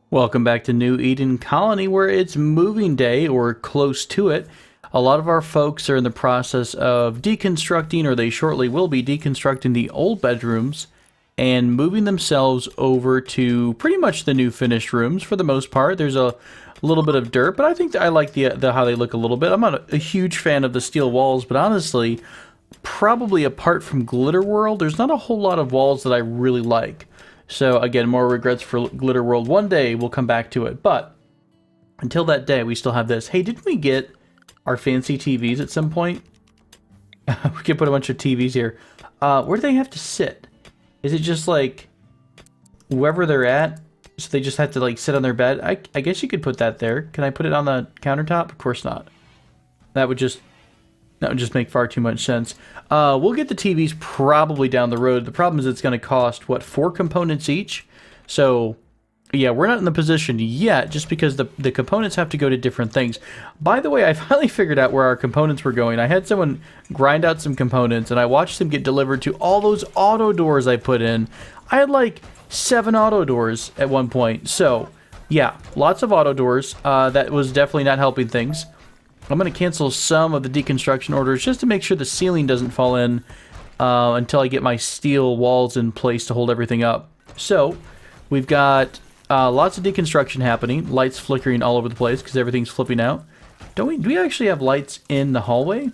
Welcome back to New Eden Colony, where it's moving day or close to it. A lot of our folks are in the process of deconstructing, or they shortly will be deconstructing the old bedrooms and moving themselves over to pretty much the new finished rooms for the most part. There's a little bit of dirt, but I think I like the how they look a little bit. I'm not a huge fan of the steel walls, but honestly, probably apart from Glitter World, there's not a whole lot of walls that I really like. So again, more regrets for Glitter World. One day we'll come back to it, but until that day, we still have this. Hey, didn't we get our fancy TVs at some point? We can put a bunch of TVs here. Where do they have to sit? Is it just like wherever they're at? So they just have to like sit on their bed? I guess you could put that there. Can I put it on the countertop? Of course not. That would just make far too much sense. We'll get the TVs probably down the road. The problem is it's going to cost, what, 4 components each? So, yeah, we're not in the position yet, just because the components have to go to different things. By the way, I finally figured out where our components were going. I had someone grind out some components, and I watched them get delivered to all those auto doors I put in. I had like 7 auto doors at one point. So, yeah, lots of auto doors. That was definitely not helping things. I'm going to cancel some of the deconstruction orders just to make sure the ceiling doesn't fall in until I get my steel walls in place to hold everything up. So, we've got lots of deconstruction happening, lights flickering all over the place because everything's flipping out. Do we actually have lights in the hallway?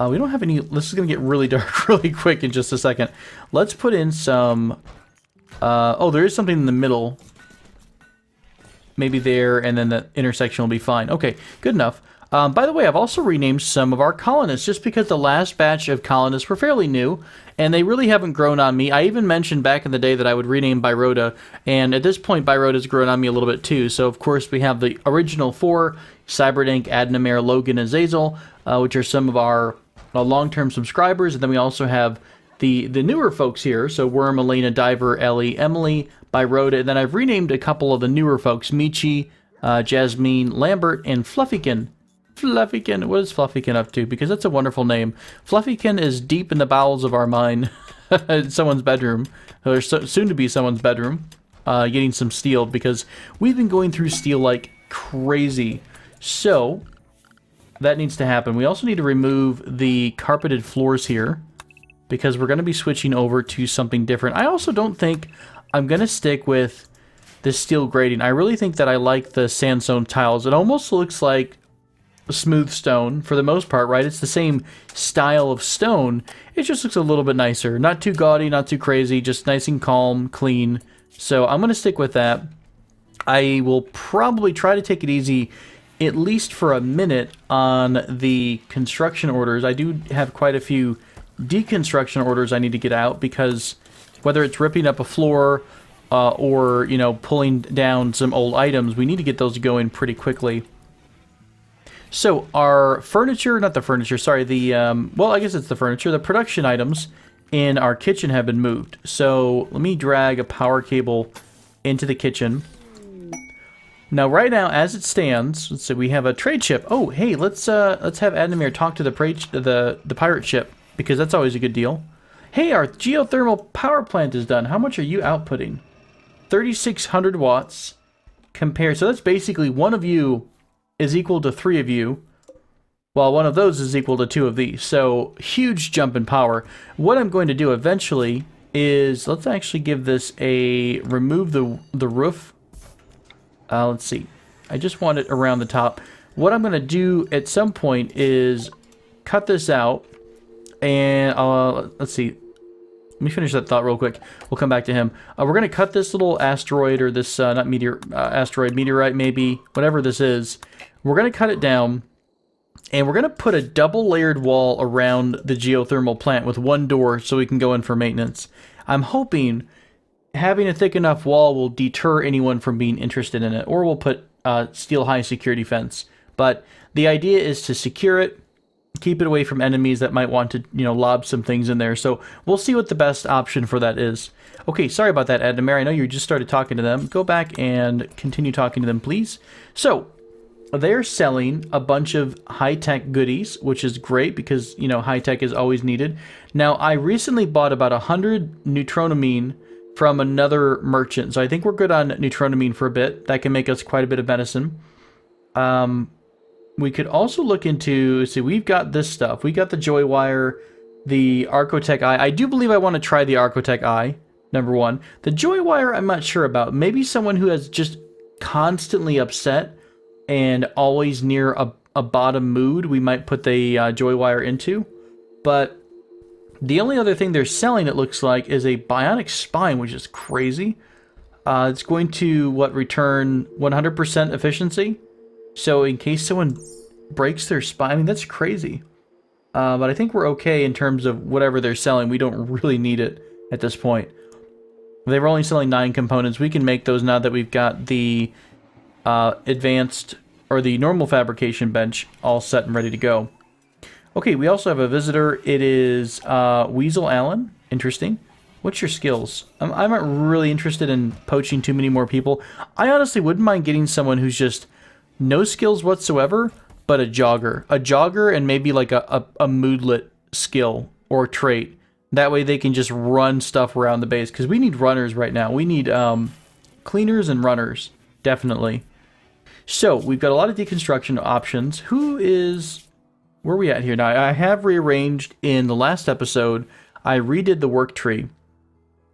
We don't have any. This is going to get really dark really quick in just a second. Let's put in some... oh, there is something in the middle. Maybe there, and then the intersection will be fine. Okay, good enough. By the way, I've also renamed some of our colonists, just because the last batch of colonists were fairly new, and they really haven't grown on me. I even mentioned back in the day that I would rename Byrota, and at this point, Byrota's grown on me a little bit too. So, of course, we have the original 4, Cyberdank, Adnamare, Logan, and Zazel, which are some of our long-term subscribers, and then we also have the newer folks here, so Worm, Elena, Diver, Ellie, Emily, Byrota, and then I've renamed a couple of the newer folks, Michi, Jasmine, Lambert, and Fluffykin. Fluffykin, what is Fluffykin up to? Because that's a wonderful name. Fluffykin is deep in the bowels of our mind, in someone's bedroom, or soon to be someone's bedroom, getting some steel, because we've been going through steel like crazy. So, that needs to happen. We also need to remove the carpeted floors here, because we're going to be switching over to something different. I also don't think I'm going to stick with this steel grating. I really think that I like the sandstone tiles. It almost looks like smooth stone for the most part, right? It's the same style of stone. It just looks a little bit nicer. Not too gaudy, not too crazy, just nice and calm, clean. So I'm going to stick with that. I will probably try to take it easy at least for a minute on the construction orders. I do have quite a few deconstruction orders I need to get out, because whether it's ripping up a floor or, you know, pulling down some old items, we need to get those going pretty quickly. So our furniture, not the furniture, sorry, the, well, I guess it's the furniture, the production items in our kitchen have been moved. So let me drag a power cable into the kitchen. Now, right now, as it stands, let's say we have a trade ship. Oh, hey, let's have Adnamir talk to the pirate ship, because that's always a good deal. Hey, our geothermal power plant is done. How much are you outputting? 3,600 watts compared. So that's basically one of you is equal to 3 of you, while one of those is equal to 2 of these. So huge jump in power. What I'm going to do eventually is, let's actually give this a, remove the roof. Let's see. I just want it around the top. What I'm going to do at some point is cut this out. And let's see. Let me finish that thought real quick. We'll come back to him. We're going to cut this little asteroid, or this, not meteor, asteroid, meteorite maybe, whatever this is. We're going to cut it down, and we're going to put a double-layered wall around the geothermal plant with one door so we can go in for maintenance. I'm hoping having a thick enough wall will deter anyone from being interested in it, or we'll put steel high security fence. But the idea is to secure it, keep it away from enemies that might want to, you know, lob some things in there. So we'll see what the best option for that is. Okay, sorry about that, Adnamare. I know you just started talking to them. Go back and continue talking to them, please. So they're selling a bunch of high-tech goodies, which is great because, you know, high-tech is always needed. Now, I recently bought about 100 neutronomine from another merchant. So I think we're good on neutronamine for a bit. That can make us quite a bit of medicine. We could also look into, see, we've got this stuff. We got the Joy Wire, the Archotech Eye. I do believe I want to try the Archotech Eye, number one. The Joy Wire, I'm not sure about. Maybe someone who has just constantly upset and always near a bottom mood, we might put the Joy Wire into. But the only other thing they're selling, it looks like, is a Bionic Spine, which is crazy. It's going to, return 100% efficiency? So in case someone breaks their spine, I mean, that's crazy. But I think we're okay in terms of whatever they're selling. We don't really need it at this point. They were only selling 9 components. We can make those now that we've got the advanced, or the normal fabrication bench all set and ready to go. Okay, we also have a visitor. It is Weasel Allen. Interesting. What's your skills? I'm not really interested in poaching too many more people. I honestly wouldn't mind getting someone who's just no skills whatsoever, but a jogger. A jogger and maybe like a moodlet skill or trait. That way they can just run stuff around the base, because we need runners right now. We need cleaners and runners, definitely. So, we've got a lot of deconstruction options. Where are we at here? Now, I have rearranged in the last episode, I redid the work tree.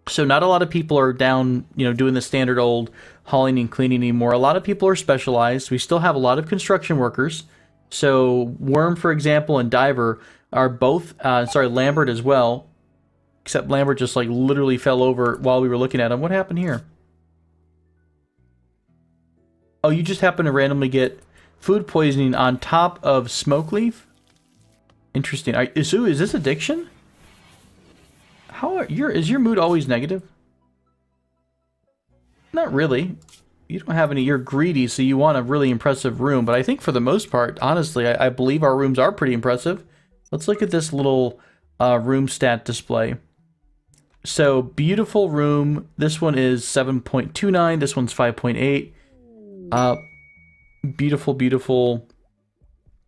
So not a lot of people are down, doing the standard old hauling and cleaning anymore. A lot of people are specialized. We still have a lot of construction workers. So Worm, for example, and Diver are both, Lambert as well. Except Lambert just literally fell over while we were looking at him. What happened here? Oh, you just happened to randomly get food poisoning on top of smoke leaf? Interesting. Is this addiction? Is your mood always negative? Not really. You don't have any. You're greedy, so you want a really impressive room. But I think for the most part, honestly, I believe our rooms are pretty impressive. Let's look at this little room stat display. So, beautiful room. This one is 7.29. This one's 5.8. Beautiful, beautiful.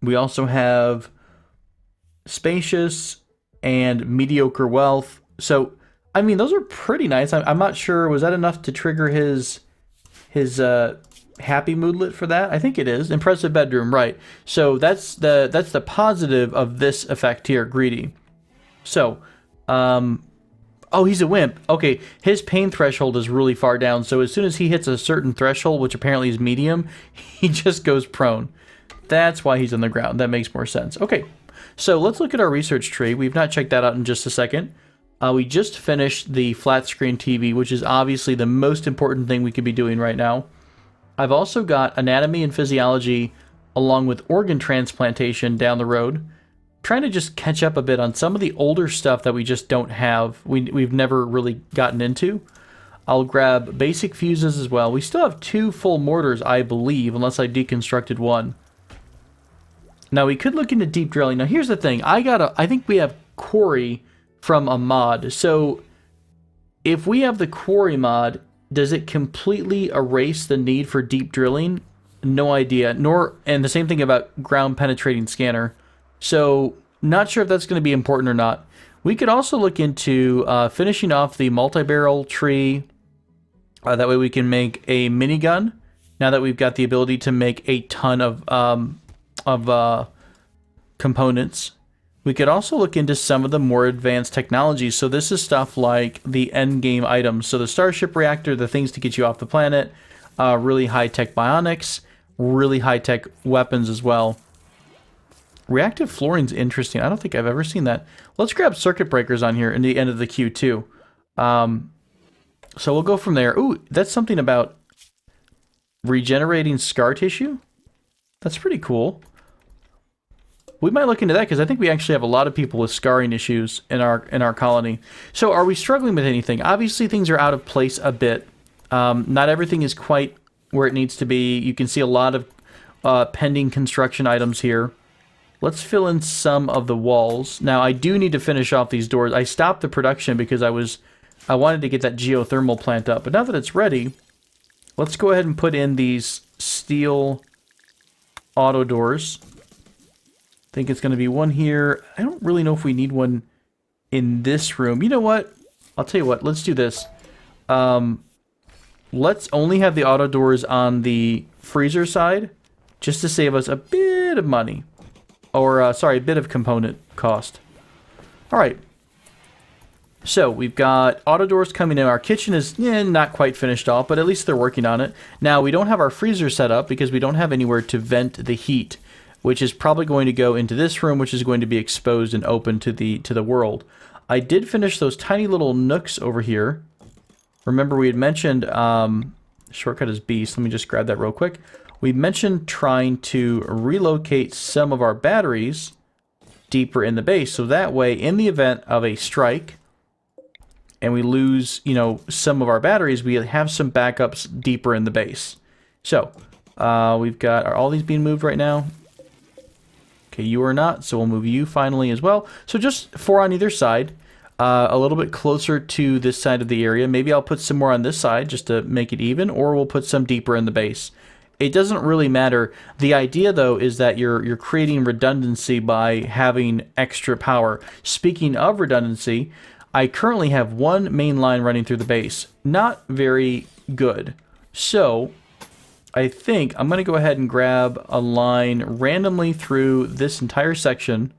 We also have spacious and mediocre wealth. So, I mean, those are pretty nice. I'm not sure, was that enough to trigger his happy moodlet for that? I think it is. Impressive bedroom, right. So that's the positive of this effect here, greedy. So, oh, he's a wimp. Okay, his pain threshold is really far down, so as soon as he hits a certain threshold, which apparently is medium, he just goes prone. That's why he's on the ground. That makes more sense. Okay, so let's look at our research tree. We've not checked that out in just a second. We just finished the flat screen TV, which is obviously the most important thing we could be doing right now. I've also got anatomy and physiology along with organ transplantation down the road. Trying to just catch up a bit on some of the older stuff that we just don't have. We've never really gotten into. I'll grab basic fuses as well. We still have 2 full mortars, I believe, unless I deconstructed one. Now, we could look into deep drilling. Now, here's the thing. I think we have quarry from a mod. So, if we have the quarry mod, does it completely erase the need for deep drilling? No idea. And the same thing about ground penetrating scanner. So, not sure if that's going to be important or not. We could also look into finishing off the multi-barrel tree. That way we can make a minigun. Now that we've got the ability to make a ton of components. We could also look into some of the more advanced technologies. So this is stuff like the endgame items. So the Starship Reactor, the things to get you off the planet, really high-tech bionics, really high-tech weapons as well. Reactive flooring's interesting. I don't think I've ever seen that. Let's grab circuit breakers on here in the end of the queue too. So we'll go from there. Ooh, that's something about regenerating scar tissue. That's pretty cool. We might look into that because I think we actually have a lot of people with scarring issues in our colony. So are we struggling with anything? Obviously things are out of place a bit. Not everything is quite where it needs to be. You can see a lot of pending construction items here. Let's fill in some of the walls. Now I do need to finish off these doors. I stopped the production because I wanted to get that geothermal plant up. But now that it's ready, let's go ahead and put in these steel auto doors. I think it's going to be one here. I don't really know if we need one in this room. You know what? I'll tell you what. Let's do this. Let's only have the auto doors on the freezer side, just to save us a bit of money. Or, sorry, a bit of component cost. Alright. So, we've got auto doors coming in. Our kitchen is not quite finished off, but at least they're working on it. Now, we don't have our freezer set up because we don't have anywhere to vent the heat, which is probably going to go into this room, which is going to be exposed and open to the world. I did finish those tiny little nooks over here. Remember, we had mentioned, shortcut is B, so let me just grab that real quick. We mentioned trying to relocate some of our batteries deeper in the base, so that way, in the event of a strike, and we lose, you know, some of our batteries, we have some backups deeper in the base. So, we've got, are all these being moved right now? Okay, you are not, so we'll move you finally as well. So just 4 on either side. A little bit closer to this side of the area. Maybe I'll put some more on this side just to make it even, or we'll put some deeper in the base. It doesn't really matter. The idea, though, is that you're creating redundancy by having extra power. Speaking of redundancy, I currently have one main line running through the base. Not very good. So, I think I'm going to go ahead and grab a line randomly through this entire section.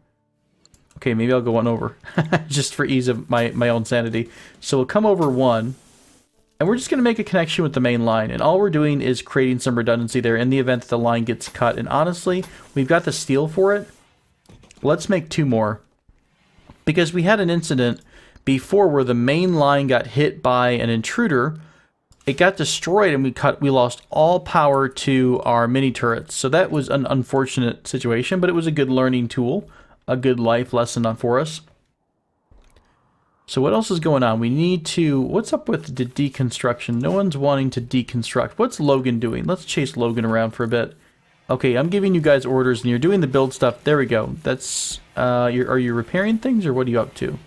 Okay, maybe I'll go one over, just for ease of my own sanity. So we'll come over one, and we're just going to make a connection with the main line. And all we're doing is creating some redundancy there in the event that the line gets cut. And honestly, we've got the steel for it. Let's make 2 more. Because we had an incident before where the main line got hit by an intruder. It got destroyed, and we lost all power to our mini turrets. So that was an unfortunate situation, but it was a good learning tool. A good life lesson for us. So what else is going on? We need to... What's up with the deconstruction? No one's wanting to deconstruct. What's Logan doing? Let's chase Logan around for a bit. Okay, I'm giving you guys orders, and you're doing the build stuff. There we go. That's... are you repairing things, or what are you up to?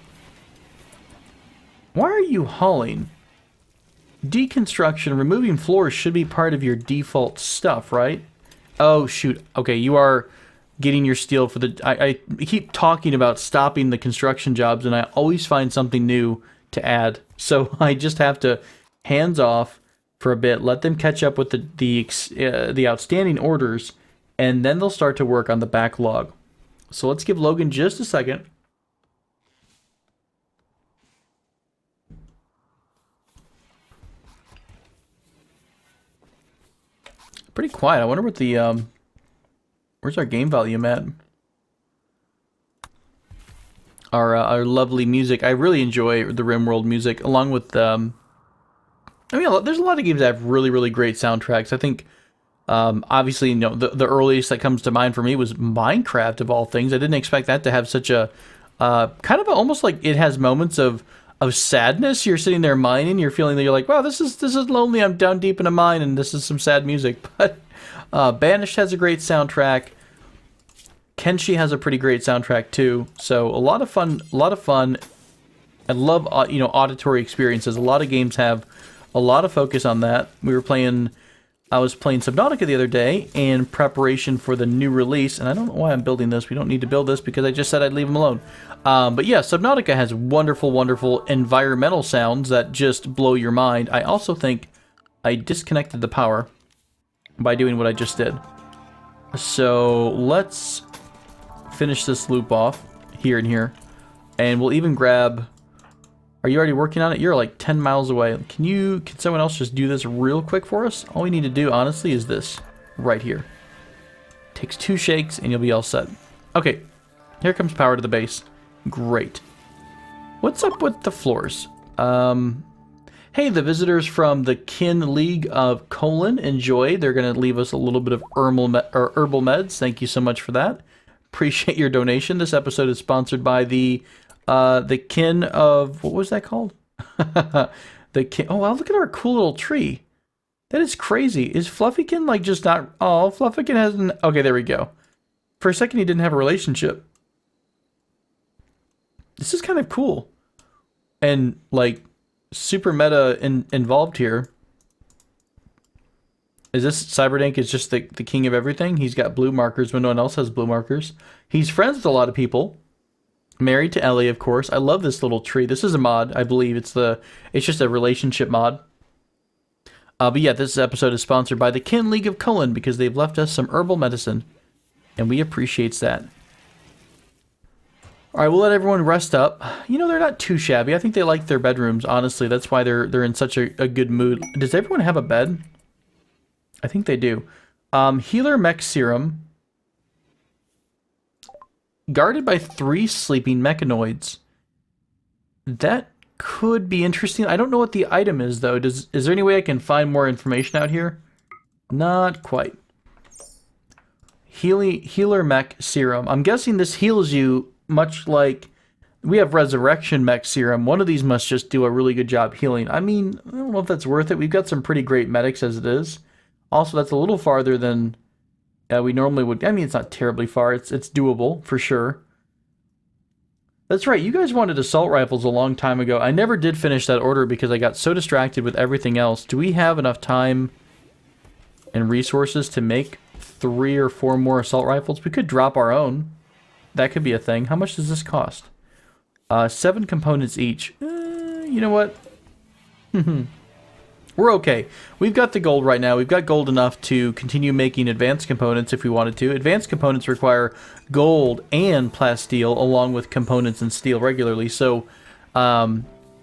Why are you hauling? Deconstruction, removing floors should be part of your default stuff, right? Oh, shoot. Okay, you are... getting your steel for the... I keep talking about stopping the construction jobs, and I always find something new to add. So I just have to hands off for a bit, let them catch up with the outstanding orders, and then they'll start to work on the backlog. So let's give Logan just a second. Pretty quiet. I wonder what the... Where's our game volume at? Our lovely music. I really enjoy the RimWorld music, along with I mean, there's a lot of games that have really, really great soundtracks. I think, obviously, you know, the earliest that comes to mind for me was Minecraft, of all things. I didn't expect that to have such a kind of almost like it has moments of sadness. You're sitting there mining, you're feeling that you're like, wow, this is lonely. I'm down deep in a mine, and this is some sad music. But Banished has a great soundtrack. Kenshi has a pretty great soundtrack too. So a lot of fun. I love you know, auditory experiences. A lot of games have a lot of focus on that. I was playing Subnautica the other day in preparation for the new release, and I don't know why I'm building this. We don't need to build this because I just said I'd leave them alone. But yeah, Subnautica has wonderful, wonderful environmental sounds that just blow your mind. I also think I disconnected the power by doing what I just did. So let's finish this loop off here and here, and we'll even grab... Are you already working on it? You're like 10 miles away. Can someone else just do this real quick for us? All we need to do, honestly, is this right here. Takes 2 shakes and you'll be all set. Okay, here comes power to the base. Great. What's up with the floors? Hey, the visitors from the Kin League of Colon, enjoy. They're going to leave us a little bit of herbal meds. Thank you so much for that. Appreciate your donation. This episode is sponsored by the Kin of... What was that called? The Kin... Oh, wow, look at our cool little tree. That is crazy. Is Fluffykin like just not... Oh, Fluffykin hasn't... Okay, there we go. For a second, he didn't have a relationship. This is kind of cool. And, like, super meta involved here. Is this Cyberdank is just the king of everything? He's got blue markers when no one else has blue markers. He's friends with a lot of people. Married to Ellie, of course. I love this little tree. This is a mod, I believe. It's just a relationship mod. But yeah, this episode is sponsored by the Kin League of Cullen because they've left us some herbal medicine. And we appreciate that. Alright, we'll let everyone rest up. You know, they're not too shabby. I think they like their bedrooms, honestly. That's why they're in such a good mood. Does everyone have a bed? I think they do. Healer Mech Serum. Guarded by 3 sleeping mechanoids. That could be interesting. I don't know what the item is, though. Is there any way I can find more information out here? Not quite. Healer Mech Serum. I'm guessing this heals you much like... We have Resurrection Mech Serum. One of these must just do a really good job healing. I mean, I don't know if that's worth it. We've got some pretty great medics as it is. Also, that's a little farther than... we normally would... I mean, it's not terribly far. It's doable, for sure. That's right. You guys wanted assault rifles a long time ago. I never did finish that order because I got so distracted with everything else. Do we have enough time and resources to make 3 or 4 more assault rifles? We could drop our own. That could be a thing. How much does this cost? 7 components each. You know what? We're okay. We've got the gold right now. We've got gold enough to continue making advanced components if we wanted to. Advanced components require gold and plasteel along with components and steel regularly. So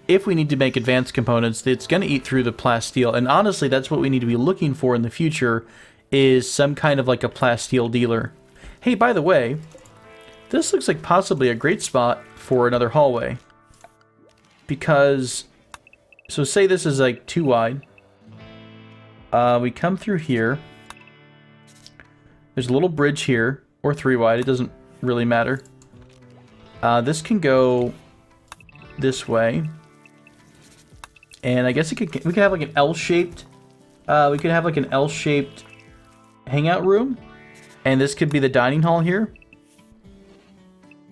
if we need to make advanced components, it's going to eat through the plasteel. And honestly, that's what we need to be looking for in the future is some kind of like a plasteel dealer. Hey, by the way, this looks like possibly a great spot for another hallway. Because... So say this is like 2 wide. We come through here. There's a little bridge here, or 3 wide. It doesn't really matter. This can go this way, and I guess we could have like an L-shaped. We could have like an L-shaped hangout room, and this could be the dining hall here.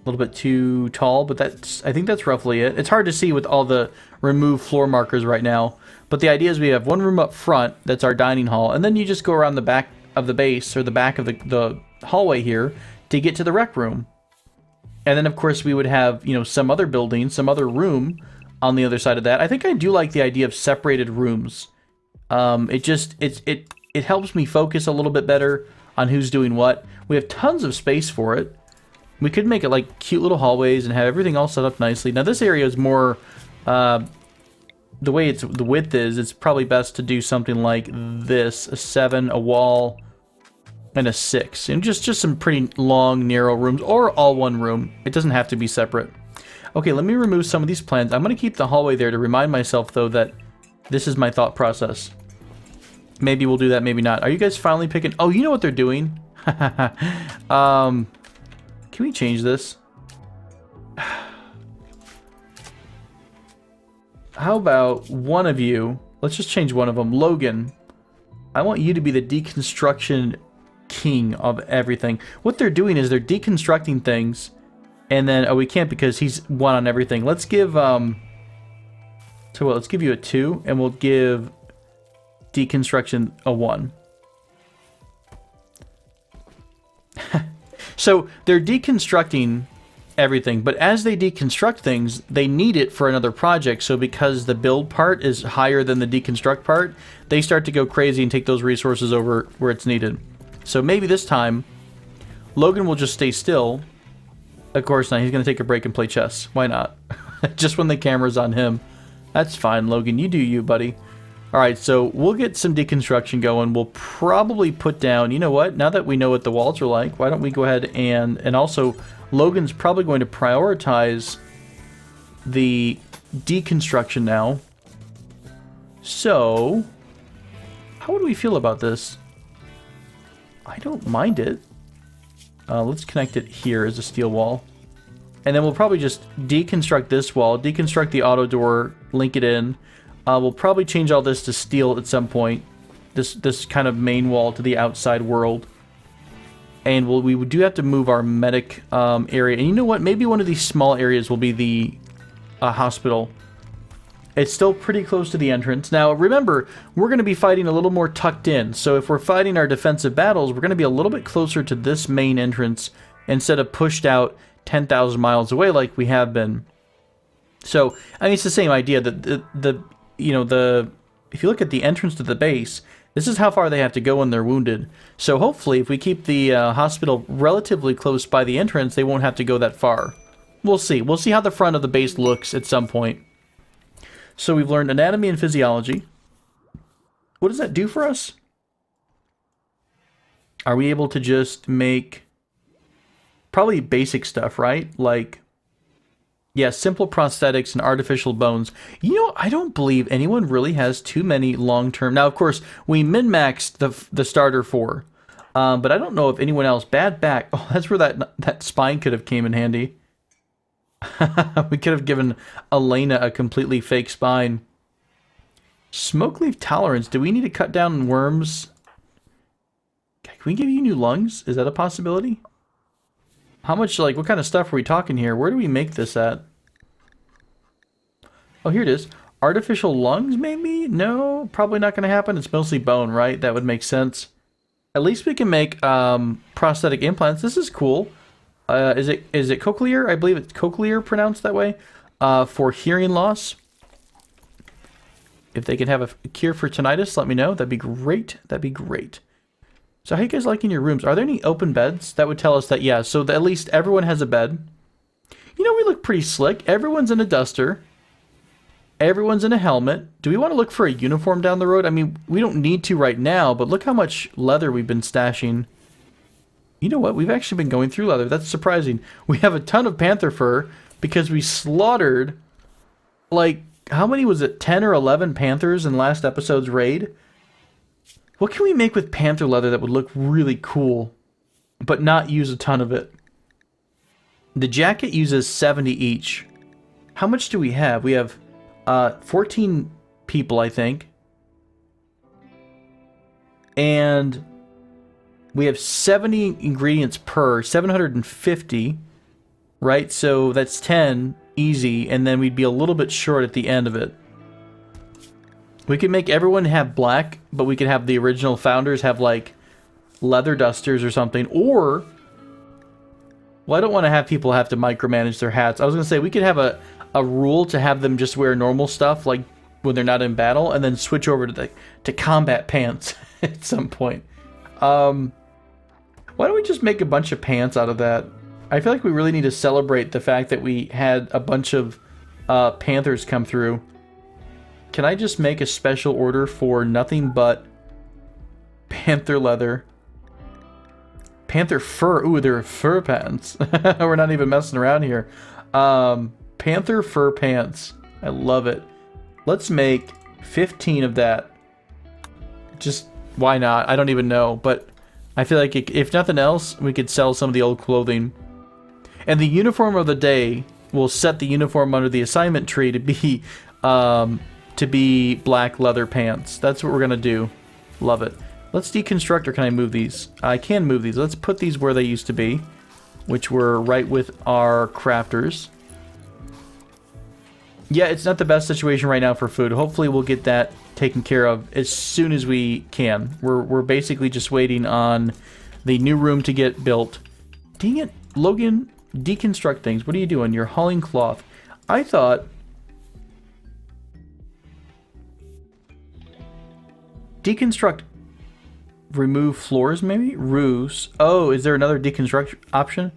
A little bit too tall, but I think that's roughly it. It's hard to see with all the removed floor markers right now. But the idea is we have one room up front, that's our dining hall, and then you just go around the back of the base, or the back of the hallway here, to get to the rec room. And then, of course, we would have, you know, some other building, some other room on the other side of that. I think I do like the idea of separated rooms. It helps me focus a little bit better on who's doing what. We have tons of space for it. We could make it like cute little hallways and have everything all set up nicely. Now this area is more, the way the width is, it's probably best to do something like this: a 7, a wall, and a 6, and just some pretty long, narrow rooms, or all one room. It doesn't have to be separate. Okay, let me remove some of these plans. I'm gonna keep the hallway there to remind myself though that this is my thought process. Maybe we'll do that, maybe not. Are you guys finally picking? Oh, you know what they're doing. Can we change this? How about one of you? Let's just change one of them. Logan, I want you to be the deconstruction king of everything. What they're doing is they're deconstructing things, and then, oh, we can't because he's 1 on everything. Let's give, so what, let's give you a 2, and we'll give deconstruction a 1. So they're deconstructing everything, but as they deconstruct things, they need it for another project. So because the build part is higher than the deconstruct part, they start to go crazy and take those resources over where it's needed. So maybe this time, Logan will just stay still. Of course not, he's going to take a break and play chess. Why not? Just when the camera's on him. That's fine, Logan, you do you, buddy. Alright, so we'll get some deconstruction going. We'll probably put down, you know what, now that we know what the walls are like, why don't we go ahead and also, Logan's probably going to prioritize the deconstruction now. So, how would we feel about this? I don't mind it. Let's connect it here as a steel wall. And then we'll probably just deconstruct this wall, deconstruct the auto door, link it in. We'll probably change all this to steel at some point. This kind of main wall to the outside world. And we do have to move our medic area. And you know what? Maybe one of these small areas will be the hospital. It's still pretty close to the entrance. Now, remember, we're going to be fighting a little more tucked in. So if we're fighting our defensive battles, we're going to be a little bit closer to this main entrance instead of pushed out 10,000 miles away like we have been. So, I mean, it's the same idea that if you look at the entrance to the base, this is how far they have to go when they're wounded. So hopefully, if we keep the hospital relatively close by the entrance, they won't have to go that far. We'll see. We'll see how the front of the base looks at some point. So we've learned anatomy and physiology. What does that do for us? Are we able to just make probably basic stuff, right? Like, yeah, simple prosthetics and artificial bones. You know, I don't believe anyone really has too many long-term. Now, of course, we min-maxed the starter for, but I don't know if anyone else. Bad back. Oh, that's where that spine could have came in handy. We could have given Elena a completely fake spine. Smoke leaf tolerance. Do we need to cut down on worms? Can we give you new lungs? Is that a possibility? How much, like, what kind of stuff are we talking here? Where do we make this at? Oh, here it is. Artificial lungs, maybe? No, probably not going to happen. It's mostly bone, right? That would make sense. At least we can make prosthetic implants. This is cool. Is it cochlear? I believe it's cochlear pronounced that way. For hearing loss. If they can have a cure for tinnitus, let me know. That'd be great. That'd be great. So how you guys liking your rooms? Are there any open beds? That would tell us that, yeah, so at least everyone has a bed. You know, we look pretty slick. Everyone's in a duster. Everyone's in a helmet. Do we want to look for a uniform down the road? I mean, we don't need to right now, but look how much leather we've been stashing. You know what? We've actually been going through leather. That's surprising. We have a ton of panther fur because we slaughtered, like, how many was it? 10 or 11 panthers in last episode's raid? What can we make with panther leather that would look really cool, but not use a ton of it? The jacket uses 70 each. How much do we have? We have 14 people, I think. And we have 70 ingredients per, 750, right? So that's 10 easy, and then we'd be a little bit short at the end of it. We could make everyone have black, but we could have the original founders have, like, leather dusters or something. Or, well, I don't want to have people have to micromanage their hats. I was going to say, we could have a rule to have them just wear normal stuff, like, when they're not in battle, and then switch over to combat pants at some point. Why don't we just make a bunch of pants out of that? I feel like we really need to celebrate the fact that we had a bunch of panthers come through. Can I just make a special order for nothing but panther leather? Panther fur. Ooh, they're fur pants. We're not even messing around here. Panther fur pants. I love it. Let's make 15 of that. Just, why not? I don't even know. But I feel like if nothing else, we could sell some of the old clothing. And the uniform of the day will set the uniform under the assignment tree to be black leather pants. That's what we're gonna do. Love it. Let's deconstruct, or can I move these? I can move these. Let's put these where they used to be, which were right with our crafters. Yeah, it's not the best situation right now for food. Hopefully we'll get that taken care of as soon as we can. We're basically just waiting on the new room to get built. Dang it, Logan, deconstruct things. What are you doing? You're hauling cloth. I thought... Deconstruct, remove floors, maybe? Roofs. Oh, is there another deconstruct option?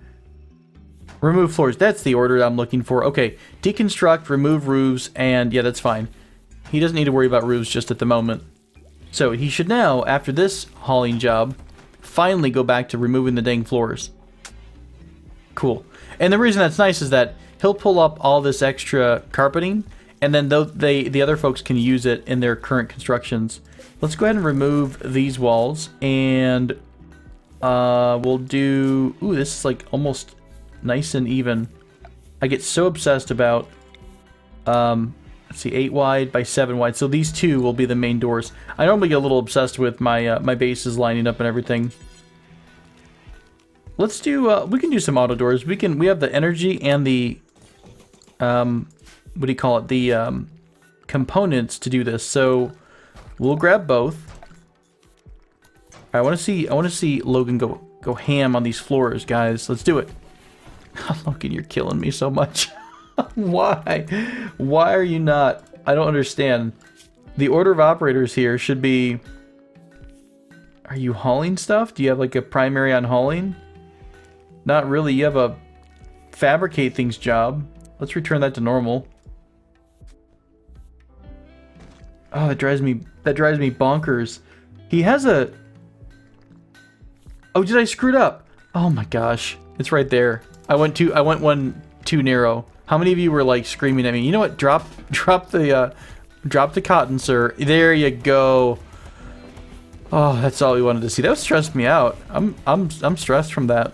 Remove floors. That's the order I'm looking for. Okay, deconstruct, remove roofs, and yeah, that's fine. He doesn't need to worry about roofs just at the moment. So he should now, after this hauling job, finally go back to removing the dang floors. Cool. And the reason that's nice is that he'll pull up all this extra carpeting, and then the other folks can use it in their current constructions. Let's go ahead and remove these walls, and we'll do... Ooh, this is like almost nice and even. I get so obsessed about... let's see, 8 wide by 7 wide. So these two will be the main doors. I normally get a little obsessed with my my bases lining up and everything. Let's do... we can do some auto doors. We have the energy and the... what do you call it? The components to do this. So... We'll grab both. I want to see Logan go ham on these floors, guys. Let's do it. Logan, you're killing me so much. Why? Why are you not? I don't understand. The order of operators here should be... Are you hauling stuff? Do you have like a primary on hauling? Not really. You have a fabricate things job. Let's return that to normal. Oh, that drives me bonkers. He has a... Oh, did I screw it up? Oh my gosh. It's right there. I went one too narrow. How many of you were like screaming at me? You know what? Drop the cotton, sir. There you go. Oh, that's all we wanted to see. That stressed me out. I'm stressed from that.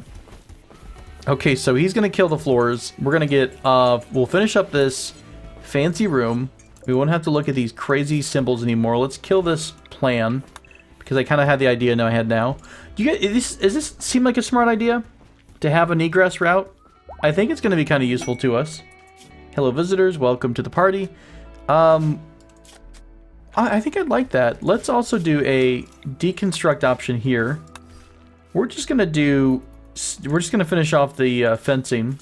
Okay, so he's gonna kill the floors. We're gonna get we'll finish up this fancy room. We won't have to look at these crazy symbols anymore. Let's kill this plan because I kind of had the idea in my head now. Do you guys, does this seem like a smart idea to have an egress route? I think it's going to be kind of useful to us. Hello, visitors. Welcome to the party. I think I'd like that. Let's also do a deconstruct option here. We're just going to finish off the fencing.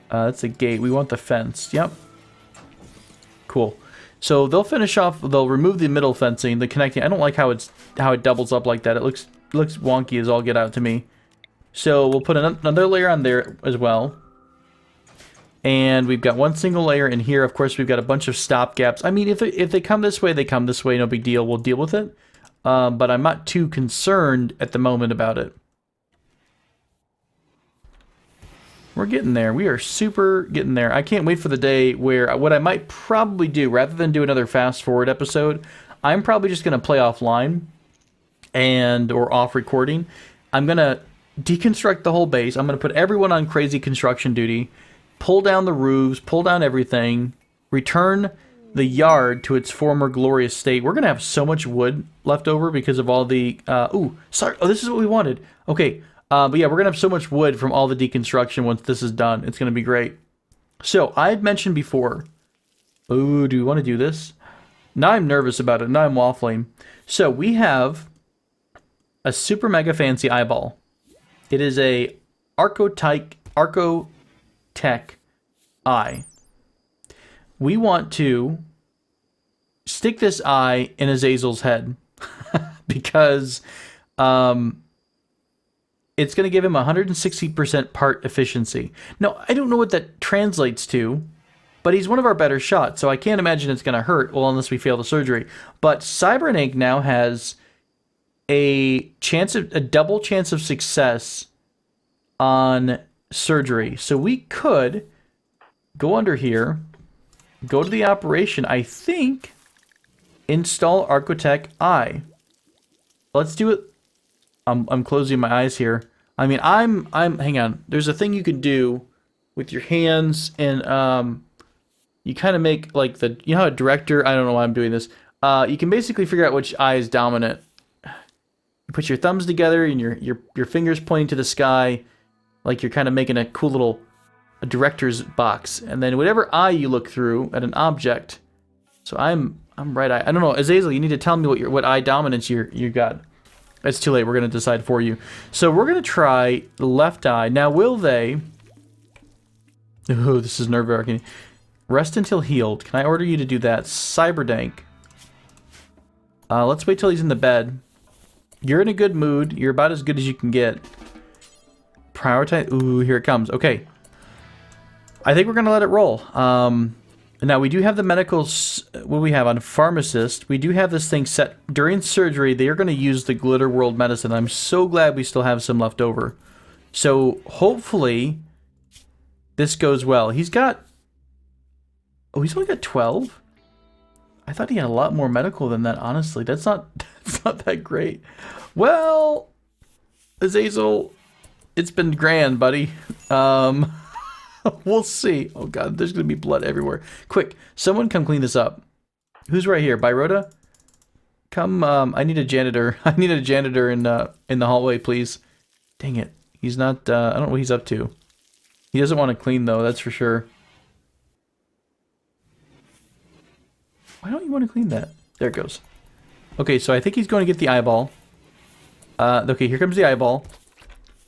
That's a gate. We want the fence. Yep. Cool. So they'll finish off. They'll remove the middle fencing, the connecting. I don't like how it doubles up like that. It looks wonky as all get out to me. So we'll put another layer on there as well. And we've got one single layer in here. Of course, we've got a bunch of stop gaps. I mean, if they come this way, they come this way. No big deal. We'll deal with it. But I'm not too concerned at the moment about it. We're getting there. We are super getting there. I can't wait for the day where what I might probably do, rather than do another fast forward episode, I'm probably just going to play offline or off recording. I'm going to deconstruct the whole base. I'm going to put everyone on crazy construction duty, pull down the roofs, pull down everything, return the yard to its former glorious state. We're going to have so much wood left over because of all the... sorry. Oh, this is what we wanted. Okay. But yeah, we're going to have so much wood from all the deconstruction once this is done. It's going to be great. So, I had mentioned before... Oh, do we want to do this? Now I'm nervous about it. Now I'm waffling. So, we have a super mega fancy eyeball. It is a Archotech eye. We want to stick this eye in Azazel's head. Because... it's going to give him 160% part efficiency. Now, I don't know what that translates to, but he's one of our better shots, so I can't imagine it's going to hurt, well, unless we fail the surgery. But Cybernink now has a double chance of success on surgery. So we could go under here, go to the operation, I think, install Archotech Eye. Let's do it. I'm closing my eyes here. I mean, hang on. There's a thing you can do with your hands, and you kind of make like you know how a director, I don't know why I'm doing this. You can basically figure out which eye is dominant. You put your thumbs together and your fingers pointing to the sky, like you're kind of making a cool little director's box. And then whatever eye you look through at an object. So I'm right eye. I don't know, Azazel, you need to tell me what eye dominance you got. It's too late. We're going to decide for you. So we're going to try the left eye. Now, will they... Oh, this is nerve-wracking. Rest until healed. Can I order you to do that? Cyberdank. Let's wait till he's in the bed. You're in a good mood. You're about as good as you can get. Prioritize... Ooh, here it comes. Okay. I think we're going to let it roll. Now, we do have the medicals, what we have on pharmacist. We do have this thing set during surgery. They are going to use the Glitter World medicine. I'm so glad we still have some left over. So, hopefully, this goes well. He's got... Oh, he's only got 12? I thought he had a lot more medical than that, honestly. That's not that great. Well, Azazel, it's been grand, buddy. We'll see. Oh god, there's gonna be blood everywhere. Quick, someone come clean this up. Who's right here? Byrota? Come, I need a janitor. I need a janitor in the hallway, please. Dang it. He's not, I don't know what he's up to. He doesn't want to clean, though, that's for sure. Why don't you want to clean that? There it goes. Okay, so I think he's going to get the eyeball. Okay, here comes the eyeball.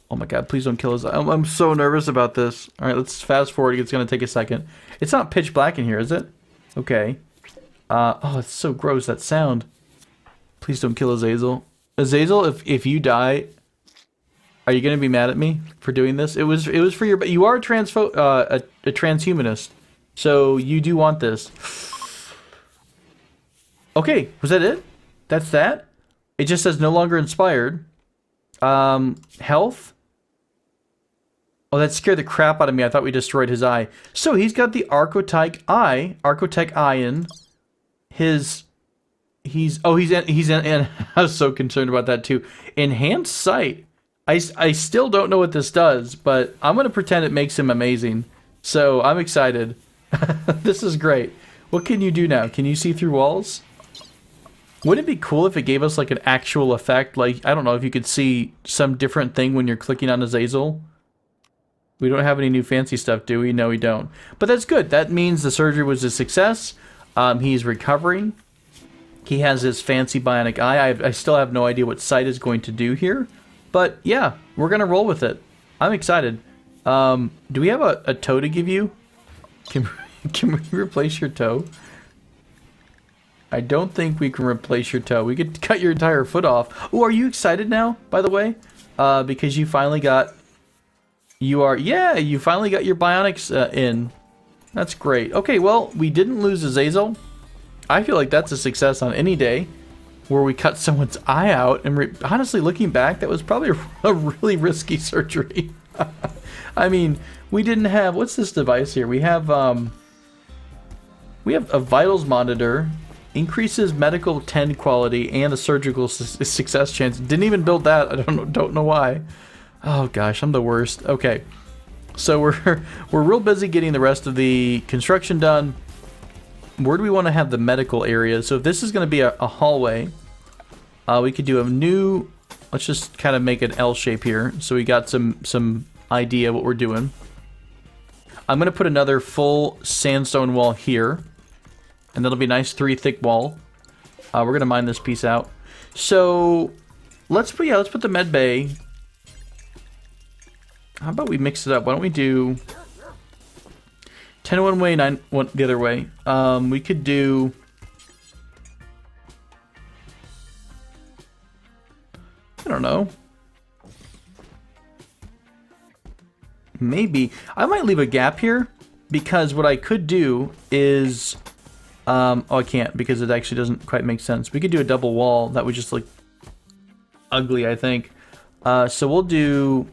Oh my god, please don't kill us. I'm so nervous about this. Alright, let's fast forward. It's going to take a second. It's not pitch black in here, is it? Okay. Oh, it's so gross, that sound. Please don't kill Azazel. Azazel, if you die, are you going to be mad at me for doing this? It was for your... You are a transhumanist, so you do want this. Okay, was that it? That's that? It just says no longer inspired. Health? Oh, that scared the crap out of me. I thought we destroyed his eye. So he's got the Archotech Ion. He's I was so concerned about that too. Enhanced sight. I still don't know what this does, but I'm going to pretend it makes him amazing. So I'm excited. This is great. What can you do now? Can you see through walls? Wouldn't it be cool if it gave us like an actual effect? Like, I don't know, if you could see some different thing when you're clicking on Azazel. We don't have any new fancy stuff, do we? No, we don't. But that's good. That means the surgery was a success. He's recovering. He has his fancy bionic eye. I still have no idea what sight is going to do here. But yeah, we're going to roll with it. I'm excited. Do we have a toe to give you? Can we replace your toe? I don't think we can replace your toe. We could cut your entire foot off. Oh, are you excited now, by the way? Because you finally got... You finally got your bionics in. That's great. Okay, well, we didn't lose Azazel. I feel like that's a success on any day where we cut someone's eye out. And honestly, looking back, that was probably a really risky surgery. I mean, we didn't have... What's this device here? We have a vitals monitor, increases medical 10 quality and the surgical success chance. Didn't even build that. I don't know why. Oh gosh, I'm the worst. Okay, so we're real busy getting the rest of the construction done. Where do we want to have the medical area? So if this is going to be a hallway, we could do a new... Let's just kind of make an L shape here, so we got some idea what we're doing. I'm going to put another full sandstone wall here, and that'll be a nice 3 thick wall. We're going to mine this piece out. So let's put the med bay. How about we mix it up? Why don't we do 10 one way, 9 the other way? We could do... I don't know. Maybe. I might leave a gap here, because what I could do is... oh, I can't, because it actually doesn't quite make sense. We could do a double wall. That would just look ugly, I think. So we'll do...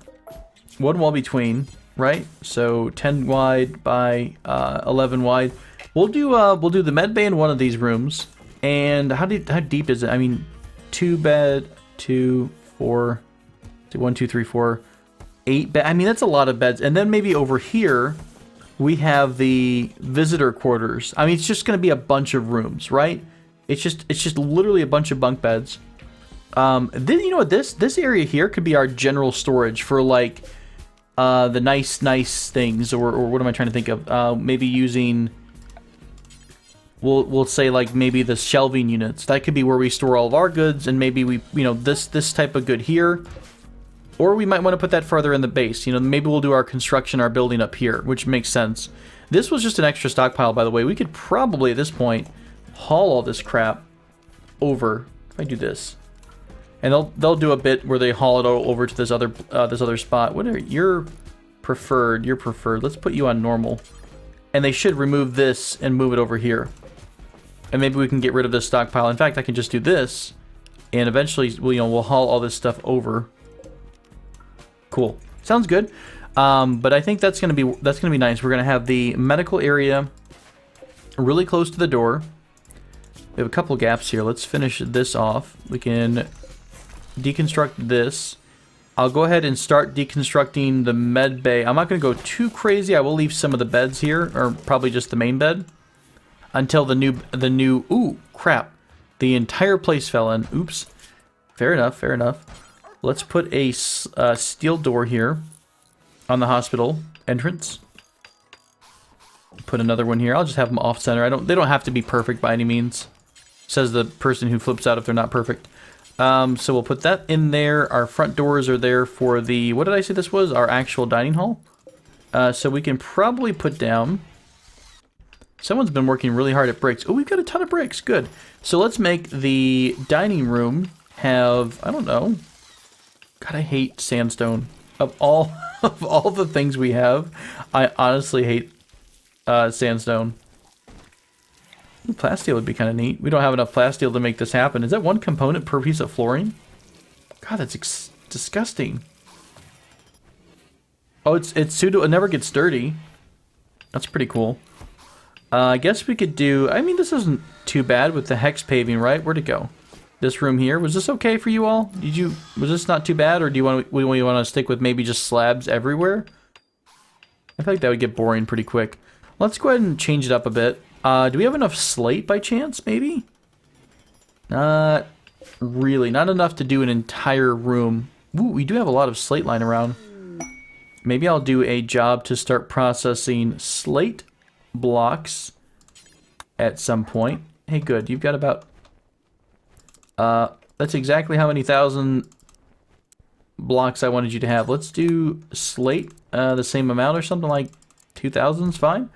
one wall between, right? So 10 wide by 11 wide. We'll do the med bay in one of these rooms. And how deep is it? I mean, 2 bed, 2, 4, 1, 2, 3, 4, 8 bed. I mean, that's a lot of beds. And then maybe over here we have the visitor quarters. I mean, it's just going to be a bunch of rooms, right? It's just literally a bunch of bunk beds. Then you know what? This area here could be our general storage for like the nice things, or what am I trying to think of? Maybe using, we'll say like maybe the shelving units. That could be where we store all of our goods, and maybe we, you know, this type of good here. Or we might want to put that further in the base. You know, maybe we'll do our construction, our building up here, which makes sense. This was just an extra stockpile, by the way. We could probably at this point haul all this crap over. If I do this. And they'll do a bit where they haul it all over to this other spot. What are your preferred? Your preferred. Let's put you on normal. And they should remove this and move it over here. And maybe we can get rid of this stockpile. In fact, I can just do this, and eventually, we'll haul all this stuff over. Cool. Sounds good. But I think that's gonna be nice. We're gonna have the medical area really close to the door. We have a couple gaps here. Let's finish this off. We can deconstruct this. I'll go ahead and start deconstructing the med bay. I'm not going to go too crazy. I will leave some of the beds here, or probably just the main bed, until the new. Ooh, crap! The entire place fell in. Oops. Fair enough. Fair enough. Let's put a steel door here on the hospital entrance. Put another one here. I'll just have them off center. They don't have to be perfect by any means. Says the person who flips out if they're not perfect. So we'll put that in there. Our front doors are there for the, what did I say this was? Our actual dining hall. So we can probably put down, someone's been working really hard at bricks. Oh, we've got a ton of bricks, good. So let's make the dining room have, I don't know. God, I hate sandstone. Of all the things we have, I honestly hate sandstone. Plasteel would be kind of neat. We don't have enough plasteel to make this happen. Is that one component per piece of flooring? God, that's disgusting. Oh, it's pseudo. It never gets dirty. That's pretty cool. I guess we could do. I mean, this isn't too bad with the hex paving, right? Where'd it go? This room here. Was this okay for you all? Was this not too bad, or do you want to stick with maybe just slabs everywhere? I feel like that would get boring pretty quick. Let's go ahead and change it up a bit. Do we have enough slate by chance, maybe? Not really. Not enough to do an entire room. Ooh, we do have a lot of slate lying around. Maybe I'll do a job to start processing slate blocks at some point. Hey, good. You've got about... that's exactly how many thousand blocks I wanted you to have. Let's do slate, the same amount or something like 2,000 is fine.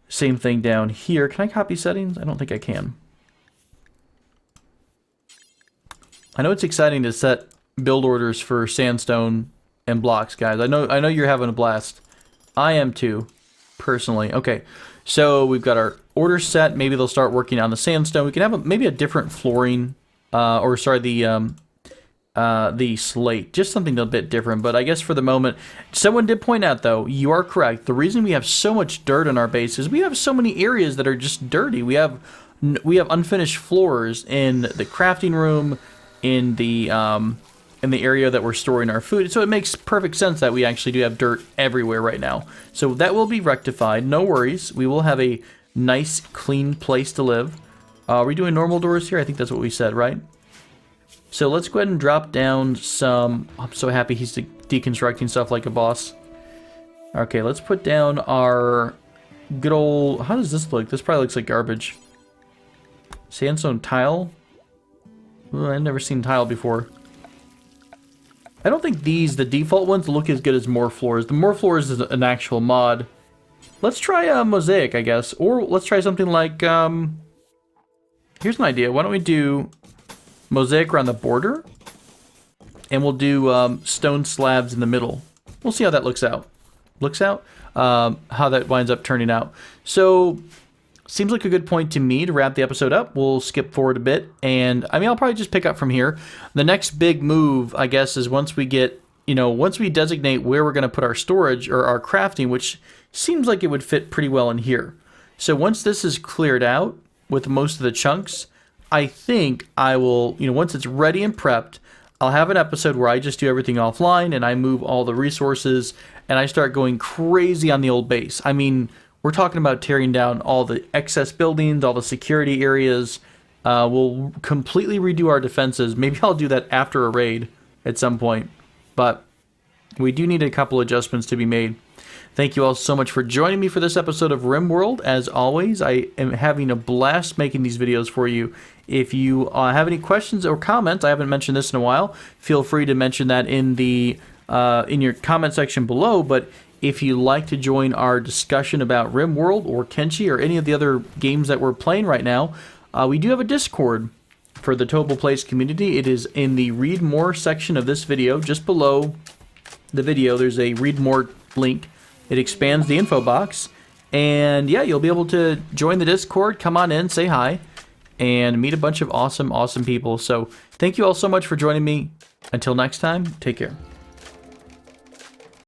Same thing down here. Can I copy settings? I don't think I can. I know it's exciting to set build orders for sandstone and blocks, guys. I know you're having a blast. I am too, personally. Okay, so we've got our order set. Maybe they'll start working on the sandstone. We can have maybe a different flooring, or sorry, the slate, just something a bit different. But I guess for the moment, someone did point out, though, you are correct. The reason we have so much dirt on our base is we have so many areas that are just dirty. We have unfinished floors in the crafting room, in the area that we're storing our food. So it makes perfect sense that we actually do have dirt everywhere right now. So that will be rectified. No worries. We will have a nice, clean place to live. Are we doing normal doors here? I think that's what we said, right? So let's go ahead and drop down some... I'm so happy he's deconstructing stuff like a boss. Okay, let's put down our good old... How does this look? This probably looks like garbage. Sandstone tile? Ooh, I've never seen tile before. I don't think these, the default ones, look as good as More Floors. The More Floors is an actual mod. Let's try Mosaic, I guess. Or let's try something like... Here's an idea. Why don't we do... Mosaic around the border, and we'll do stone slabs in the middle. We'll see how that looks out. How that winds up turning out. So, seems like a good point to me to wrap the episode up. We'll skip forward a bit, and I mean, I'll probably just pick up from here. The next big move, I guess, is once we get, once we designate where we're going to put our storage or our crafting, which seems like it would fit pretty well in here. So once this is cleared out with most of the chunks, I think I will, once it's ready and prepped, I'll have an episode where I just do everything offline and I move all the resources and I start going crazy on the old base. I mean, we're talking about tearing down all the excess buildings, all the security areas. We'll completely redo our defenses. Maybe I'll do that after a raid at some point. But we do need a couple adjustments to be made. Thank you all so much for joining me for this episode of RimWorld. As always, I am having a blast making these videos for you. If you have any questions or comments, I haven't mentioned this in a while, feel free to mention that in the in your comment section below. But if you'd like to join our discussion about RimWorld or Kenshi or any of the other games that we're playing right now, we do have a Discord for the Tobal Place community. It is in the Read More section of this video. Just below the video, there's a Read More link. It expands the info box. And yeah, you'll be able to join the Discord, come on in, say hi, and meet a bunch of awesome people. So thank you all so much for joining me. Until next time, take care.